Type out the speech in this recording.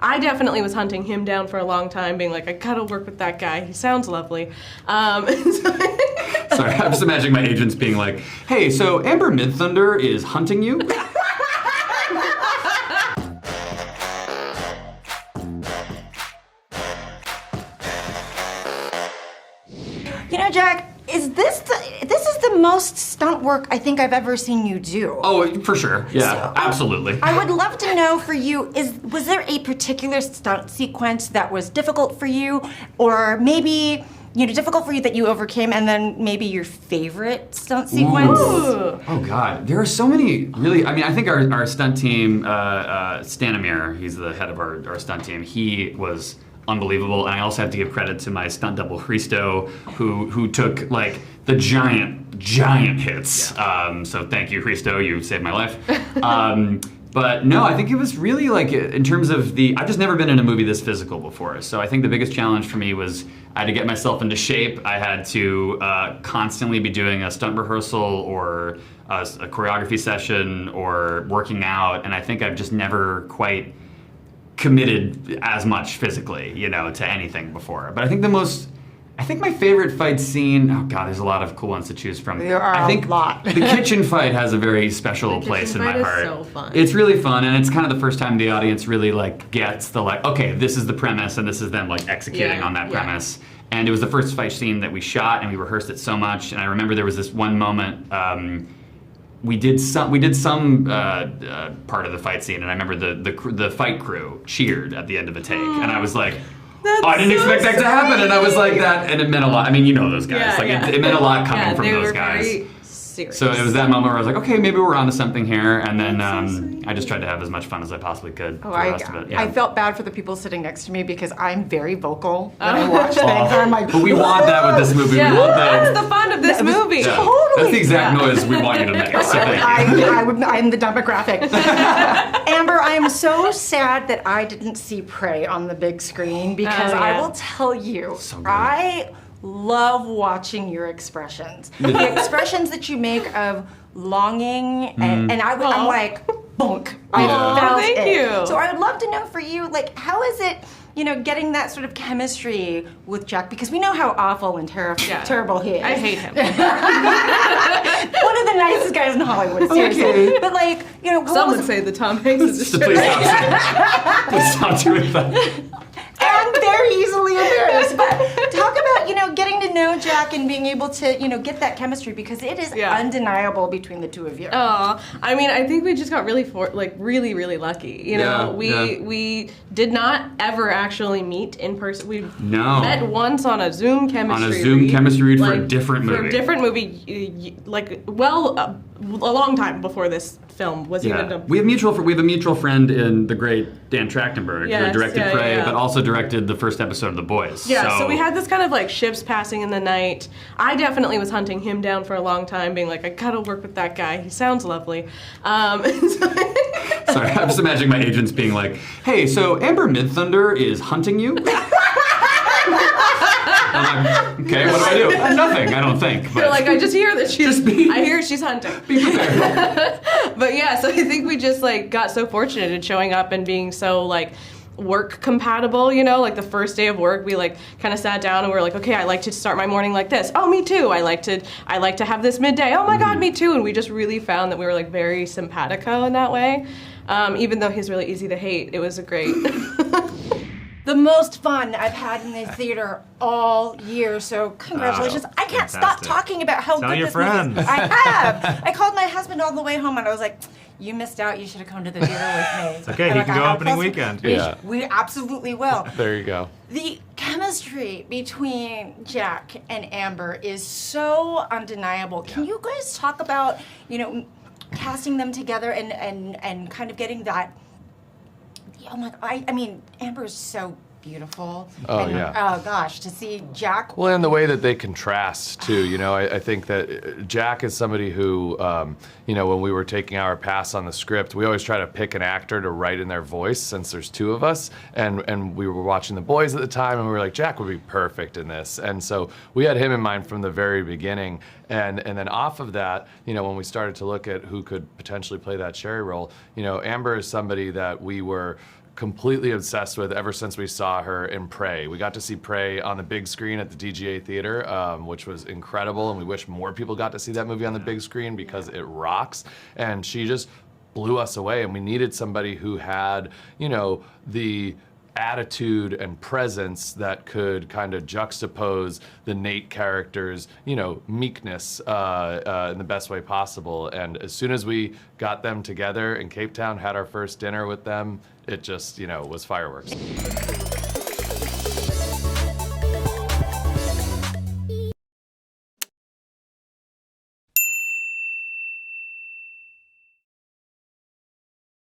I definitely was hunting him down for a long time, being like, I gotta work with that guy. He sounds lovely. Sorry, I'm just imagining my agents being like, hey, so Amber Midthunder is hunting you? You know, Jack, this is the most stunt work I think I've ever seen you do. Oh, for sure. Yeah, So, absolutely. I would love to know for you, was there a particular stunt sequence that was difficult for you, or maybe, difficult for you that you overcame, and then maybe your favorite stunt sequence? Ooh. Oh God, there are so many really, I think our stunt team, Stanimir, he's the head of our stunt team, he was unbelievable. And I also have to give credit to my stunt double Christo, who took like the giant hits. Yeah. So thank you, Christo, you saved my life. But no, I think it was really like, in terms of I've just never been in a movie this physical before. So I think the biggest challenge for me was I had to get myself into shape. I had to constantly be doing a stunt rehearsal or a choreography session or working out. And I think I've just never quite committed as much physically, to anything before. But I think my favorite fight scene, oh God, there's a lot of cool ones to choose from. There are I think a lot. The kitchen fight has a very special place in my heart. Is so fun. It's really fun, and it's kind of the first time the audience really gets the okay, this is the premise, and this is them executing on that premise. And it was the first fight scene that we shot, and we rehearsed it so much. And I remember there was this one moment. We did some part of the fight scene, and I remember the fight crew cheered at the end of a take, and I was like, I didn't expect that to happen, and I was like that, and it meant a lot. I mean, you know those guys. It meant a lot coming from those guys. Very serious. So it was that moment where I was like, okay, maybe we're onto something here, and then I just tried to have as much fun as I possibly could for the rest of it. Yeah. I felt bad for the people sitting next to me because I'm very vocal when I watch things. I'm like, but we want that with this movie. Yeah, we want that's the fun of this movie. Yeah. Totally. That's the exact noise we want you to make. So thank you. I'm the demographic. Amber, I am so sad that I didn't see Prey on the big screen because I will tell you, So good. I love watching your expressions. The expressions that you make of longing, and I'm like, bonk. I felt thank it. you. So I would love to know for you, how is it, getting that sort of chemistry with Jack? Because we know how awful and terrible he is. I hate him. One of the nicest guys in Hollywood, seriously. Okay. But Some would say that Tom Hanks is a Please stop doing that. I'm very easily embarrassed. But talk about, getting to know Jack and being able to, get that chemistry, because it is undeniable between the two of you. Oh, I think we just got really really lucky. We did not ever actually meet in person. We met once on a Zoom chemistry read. For a different movie. For a different movie, a long time before this film was even done. We have a mutual friend in the great Dan Trachtenberg, who directed Prey, but also directed the first episode of The Boys. Yeah, so we had this kind of ships passing in the night. I definitely was hunting him down for a long time, being like, I gotta work with that guy. He sounds lovely. Sorry, I'm just imagining my agents being like, hey, so Amber Midthunder is hunting you? I'm like, okay, what do I do? Nothing, I don't think. But You're like, I just hear that I hear she's hunting. Be prepared. But yeah, so I think we just got so fortunate in showing up and being so work compatible, the first day of work we kind of sat down and we were like, okay, I like to start my morning like this. Oh, me too. I like to have this midday. Oh my God, me too. And we just really found that we were very simpatico in that way. Even though he's really easy to hate, it was a great. The most fun I've had in the theater all year, so congratulations. I can't stop talking about how Tell good your this movie friends. is. I have. I called my husband all the way home and I was like, you missed out, you should have come to the theater with me. It's okay, he can go opening weekend. We absolutely will. There you go. The chemistry between Jack and Amber is so undeniable. Can you guys talk about, casting them together and kind of getting that. Oh my! I mean, Amber's so beautiful. Oh, Oh gosh, to see Jack. Well, and the way that they contrast too. I think that Jack is somebody who, when we were taking our pass on the script, we always try to pick an actor to write in their voice since there's two of us, and we were watching The Boys at the time, and we were like, Jack would be perfect in this, and so we had him in mind from the very beginning, and then off of that, when we started to look at who could potentially play that Sherry role, Amber is somebody that we were completely obsessed with ever since we saw her in Prey. We got to see Prey on the big screen at the DGA Theater, which was incredible, and we wish more people got to see that movie on the big screen because it rocks. And she just blew us away, and we needed somebody who had, you know, the attitude and presence that could kind of juxtapose the Nate character's, you know, meekness in the best way possible. And as soon as we got them together in Cape Town, had our first dinner with them, it just, you know, was fireworks.